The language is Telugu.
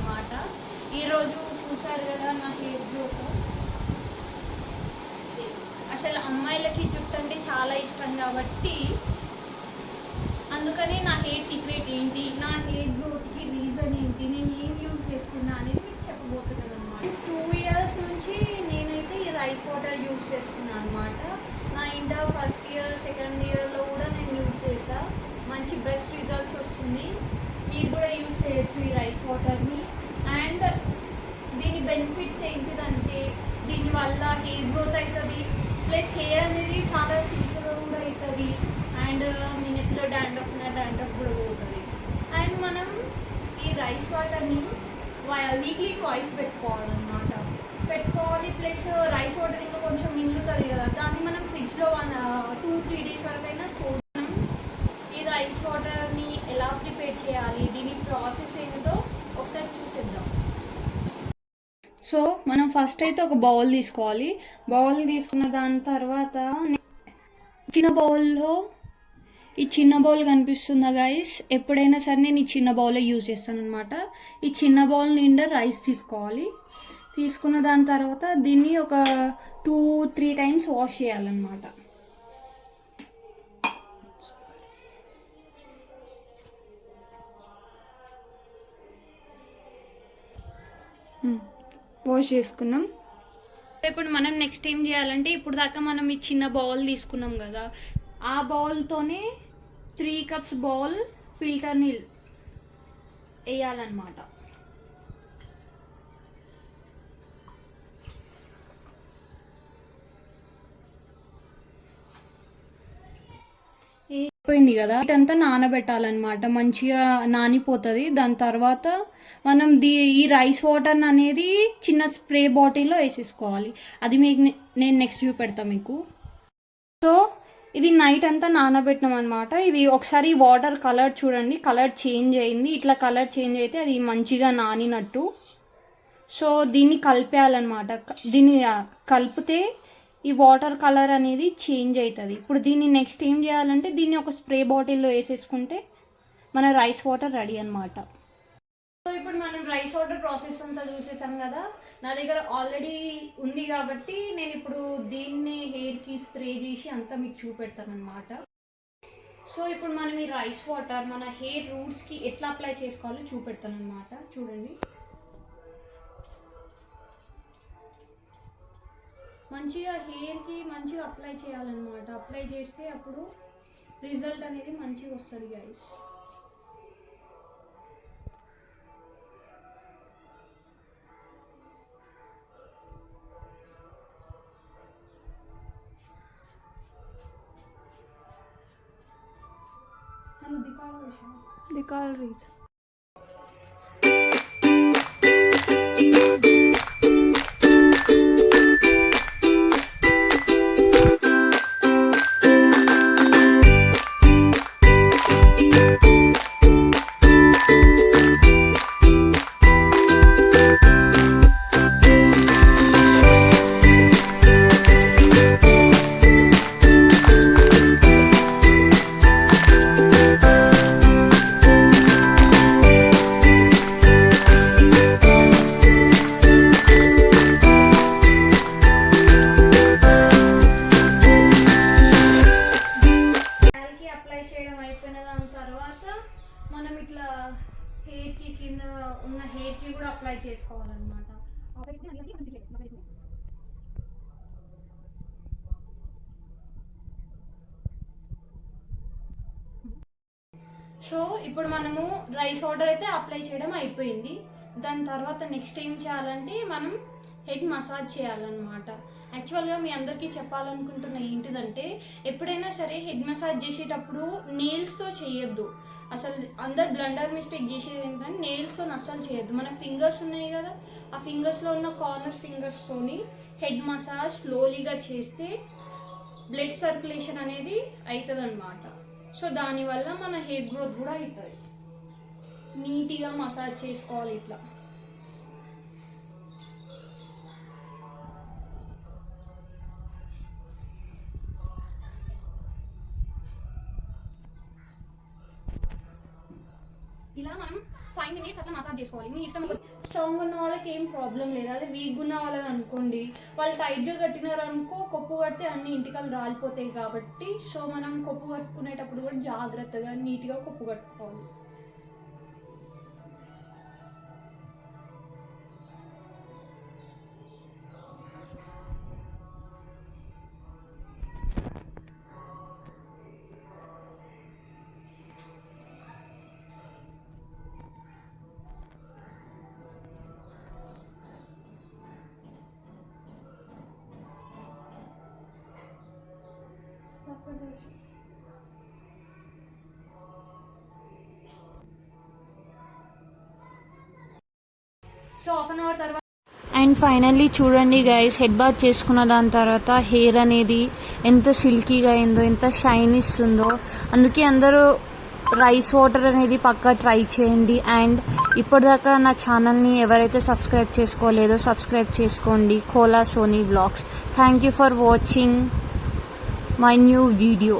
అన్నమాట. ఈరోజు చూసారు కదా నా హెయిర్ గ్రోత్. అసలు అమ్మాయిలకి జుట్టు అంటే చాలా ఇష్టం కాబట్టి అందుకనే నా హెయిర్ సీక్రెట్ ఏంటి, నా హెయిర్ గ్రోత్కి రీజన్ ఏంటి, నేను ఏం యూజ్ చేస్తున్నా అనేది మీకు చెప్పబోతున్నాను అనమాట. 2 years నుంచి నేనైతే ఈ రైస్ వాటర్ యూజ్ చేస్తున్నాను అనమాట. నా ఇంటర్ ఫస్ట్ ఇయర్ సెకండ్ ఇయర్లో కూడా నేను యూజ్ చేసా. మంచి బెస్ట్ రిజల్ట్స్ వస్తుంది. మీరు కూడా యూజ్ చేయొచ్చు ఈ రైస్ వాటర్ని. అండ్ దీని బెనిఫిట్స్ ఏంటిదంటే దీనివల్ల హెయిర్ గ్రోత్ అవుతుంది, ప్లస్ హెయిర్ అనేది చాలా సిల్క్గా కూడా అవుతుంది. అండ్ మీ నెక్లో డాండ్రఫ్ కూడా పోతుంది. అండ్ మనం ఈ రైస్ వాటర్ని వీక్లీ ట్వైస్ పెట్టుకోవాలన్నమాట. ప్లస్ రైస్ వాటర్ ఇంకా కొంచెం మిగులుతుంది కదా, దాన్ని మనం ఫ్రిడ్జ్లో 2-3 days వరకైనా స్టోర్. ఈ రైస్ వాటర్ని ఎలా ప్రిపేర్ చేయాలి, దీని ప్రాసెస్ ఏంటో ఒకసారి చూసేద్దాం. సో మనం ఫస్ట్ అయితే ఒక బౌల్ తీసుకోవాలి. బౌల్ తీసుకున్న దాని తర్వాత చిన్న బౌల్లో, ఈ చిన్న బౌల్ కనిపిస్తుందా గైస్, ఎప్పుడైనా సరే నేను ఈ చిన్న బౌలే యూజ్ చేస్తాను అనమాట. ఈ చిన్న బౌల్ నిండా రైస్ తీసుకోవాలి. తీసుకున్న దాని తర్వాత దీన్ని ఒక 2-3 times వాష్ చేయాలన్నమాట. వాష్ చేసుకున్నాం. ఇప్పుడు మనం నెక్స్ట్ ఏం చేయాలంటే, ఇప్పుడు దాకా మనం ఈ చిన్న బౌల్ తీసుకున్నాం కదా, ఆ బౌల్తోనే 3 cups బౌల్ ఫిల్టర్ నీళ్ళు వేయాలన్నమాట. అయిపోయింది కదా, ఇటంతా నానబెట్టాలన్నమాట. మంచిగా నానిపోతుంది. దాని తర్వాత మనం ఈ రైస్ వాటర్ అనేది చిన్న స్ప్రే బాటిల్లో వేసేసుకోవాలి. అది మీకు నేను నెక్స్ట్ చూపెడతాను మీకు. సో ఇది నైట్ అంతా నానబెట్టినాం అనమాట. ఇది ఒకసారి వాటర్ కలర్ చూడండి, కలర్ చేంజ్ అయింది. ఇట్లా కలర్ చేంజ్ అయితే అది మంచిగా నానినట్టు. సో దీన్ని కలిపేయాలన్నమాట. దీన్ని కలిపితే ఈ వాటర్ కలర్ అనేది చేంజ్ అవుతుంది. ఇప్పుడు దీన్ని నెక్స్ట్ ఏం చేయాలంటే, దీన్ని ఒక స్ప్రే బాటిల్లో వేసేసుకుంటే మన రైస్ వాటర్ రెడీ అనమాట. సో ఇప్పుడు మనం రైస్ వాటర్ ప్రాసెస్ అంతా చూసేసాం కదా. నా దగ్గర ఆల్రెడీ ఉంది కాబట్టి నేను ఇప్పుడు దీన్ని హెయిర్కి స్ప్రే చేసి అంతా మీకు చూపెడతాను అనమాట. సో ఇప్పుడు మనం ఈ రైస్ వాటర్ మన హెయిర్ రూట్స్కి ఎట్లా అప్లై చేసుకోవాలో చూపెడతాను అనమాట. చూడండి, మంచిగా హెయిర్కి మంచిగా అప్లై చేయాలన్నమాట. అప్లై చేస్తే అప్పుడు రిజల్ట్ అనేది మంచిగా వస్తుంది గైస్. दिखा रही మనం ఇట్లా హెయిర్కి కింద ఉన్న హెయిర్కి కూడా అప్లై చేసుకోవాలన్నమాట. సో ఇప్పుడు మనము రైస్ వాటర్ అయితే అప్లై చేయడం అయిపోయింది. దాని తర్వాత నెక్స్ట్ ఏం చేయాలంటే మనం హెడ్ మసాజ్ చేయాలన్నమాట. యాక్చువల్గా మీ అందరికీ చెప్పాలనుకుంటున్న ఏంటిదంటే, ఎప్పుడైనా సరే హెడ్ మసాజ్ చేసేటప్పుడు నెయిల్స్తో చేయొద్దు. అసలు అందరు బ్లండర్ మిస్టేక్ చేసేది ఏంటంటే నెయిల్స్తో అస్సలు చేయొద్దు. మన ఫింగర్స్ ఉన్నాయి కదా, ఆ ఫింగర్స్లో ఉన్న కార్నర్ ఫింగర్స్తోని హెడ్ మసాజ్ స్లోలీగా చేస్తే బ్లడ్ సర్క్యులేషన్ అనేది అవుతుంది అన్నమాట. సో దానివల్ల మన హెయిర్ గ్రోత్ కూడా అవుతుంది. నీట్గా మసాజ్ చేసుకోవాలి ఇట్లా. ఇలా మనం 5 minutes అట్లా మసాజ్ బాత్ చేసుకోవాలి. మీ ఇష్టం. స్ట్రాంగ్ ఉన్న వాళ్ళకి ఏం ప్రాబ్లం లేదు. అదే వీక్ ఉన్న వాళ్ళని అనుకోండి, వాళ్ళు టైట్గా కట్టినారు అనుకో, కొప్పు కడితే అన్ని ఇంటికలు రాలిపోతాయి కాబట్టి సో మనం కొప్పు కట్టుకునేటప్పుడు కూడా జాగ్రత్తగా నీట్గా కొప్పు కట్టుకోవాలి. సో హాఫ్ అన్ అవర్ తర్వాత అండ్ ఫైనల్లీ చూడండి గైస్, హెడ్ బాత్ చేసుకున్న దాని తర్వాత హెయిర్ అనేది ఎంత సిల్కీగా అయిందో, ఎంత షైన్ ఇస్తుందో. అందుకే అందరూ రైస్ వాటర్ అనేది పక్కా ట్రై చేయండి. అండ్ ఇప్పటిదాకా నా ఛానల్ని ఎవరైతే సబ్స్క్రైబ్ చేసుకోలేదో సబ్స్క్రైబ్ చేసుకోండి, Kola Soni vlogs. Thank you for watching my new video.